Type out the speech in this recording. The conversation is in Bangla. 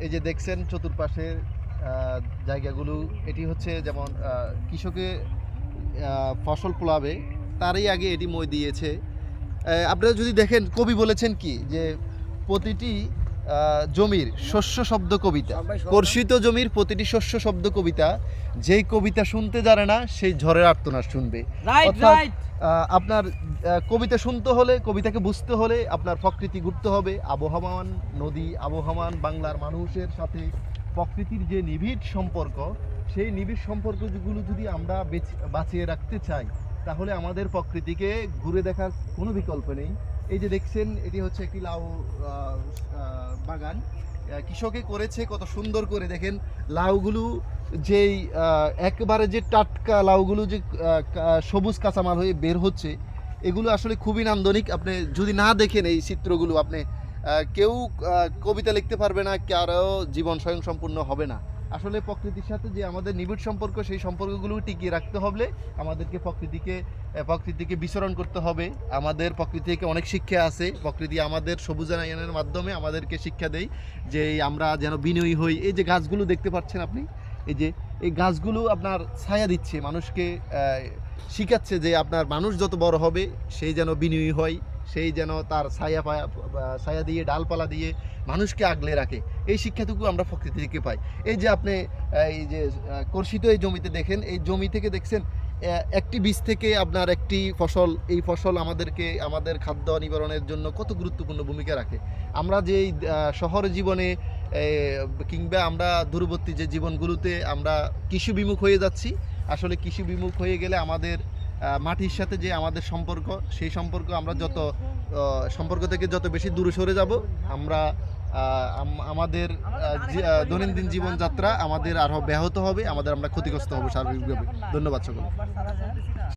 এই যে দেখছেন চতুর্পাশে জায়গাগুলো, এটি হচ্ছে যেমন কৃষকে ফসল ফলাবে তারই আগে এটি মই দিয়েছে। আপনারা যদি দেখেন, কবি বলেছেন কি যে প্রতিটি জমির শস্য শব্দ কবিতা, কর্ষিত জমির প্রতিটি শস্য শব্দ কবিতা, যেই কবিতা শুনতে জানে না সেই ঝড়ের আর্তনাদ শুনবে। অর্থাৎ আপনার কবিতা শুনতে হলে, কবিতাকে বুঝতে হলে আপনার প্রকৃতি ঘুরতে হবে, আবহমান নদী, আবহমান বাংলার মানুষের সাথে প্রকৃতির যে নিবিড় সম্পর্ক, সেই নিবিড় সম্পর্কগুলো যদি আমরা বাঁচিয়ে রাখতে চাই, তাহলে আমাদের প্রকৃতিকে ঘুরে দেখার কোনো বিকল্প নেই। এই যে দেখছেন, এটি হচ্ছে একটি লাউ বাগান কৃষকে করেছে, কত সুন্দর করে দেখেন লাউগুলো, যেই একবারে যে টাটকা লাউগুলো যে সবুজ কাঁচামাল হয়ে বের হচ্ছে, এগুলো আসলে খুবই নান্দনিক। আপনি যদি না দেখেন এই চিত্রগুলো, আপনি কেউ কবিতা লিখতে পারবে না, কারো জীবন স্বয়ংসম্পূর্ণ হবে না। আসলে প্রকৃতির সাথে যে আমাদের নিবিড় সম্পর্ক, সেই সম্পর্কগুলো টিকিয়ে রাখতে হলে আমাদেরকে প্রকৃতিকে বিচরণ করতে হবে। আমাদের প্রকৃতি থেকে অনেক শিক্ষা আছে, প্রকৃতি আমাদের সবুজায়নের মাধ্যমে আমাদেরকে শিক্ষা দেয় যে আমরা যেন বিনয়ী হই। এই যে গাছগুলো দেখতে পাচ্ছেন আপনি, এই গাছগুলো আপনার ছায়া দিচ্ছে, মানুষকে শিখাচ্ছে যে আপনার মানুষ যত বড় হবে সেই যেন বিনয়ী হয়, সেই যেন তার ছায়া দিয়ে, ডালপালা দিয়ে মানুষকে আগলে রাখে। এই শিক্ষাটুকু আমরা প্রকৃতি থেকে পাই। এই যে আপনি এই যে কর্ষিত এই জমিতে দেখেন, এই জমি থেকে দেখছেন একটি বীজ থেকে আপনার একটি ফসল, এই ফসল আমাদের খাদ্য নিবারণের জন্য কত গুরুত্বপূর্ণ ভূমিকা রাখে। আমরা যে শহর জীবনে কিংবা আমরা দূরবর্তী যে জীবনগুলোতে আমরা কৃষি বিমুখ হয়ে যাচ্ছি, আসলে কৃষি বিমুখ হয়ে গেলে আমাদের মাটির সাথে যে আমাদের সম্পর্ক, সেই সম্পর্ক থেকে যত বেশি দূরে সরে যাব, আমরা আমাদের দৈনন্দিন জীবনযাত্রা আমাদের আরও ব্যাহত হবে, আমরা ক্ষতিগ্রস্ত হব সার্বিকভাবে। ধন্যবাদ সকল।